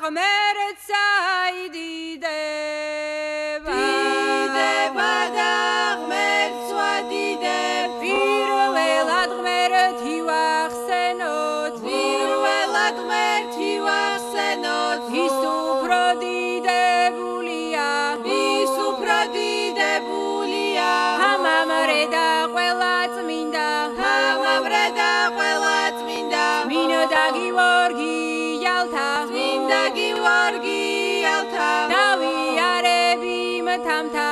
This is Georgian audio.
ღმერთსა იდიდება და ღმერთს ვადიდებ პირველად ღმერთი ვახსენოთ ის უფრო დიდებულია ამამრე და ყველა წმინდა მინდა გიორგი ალთა დავიარები მთამთა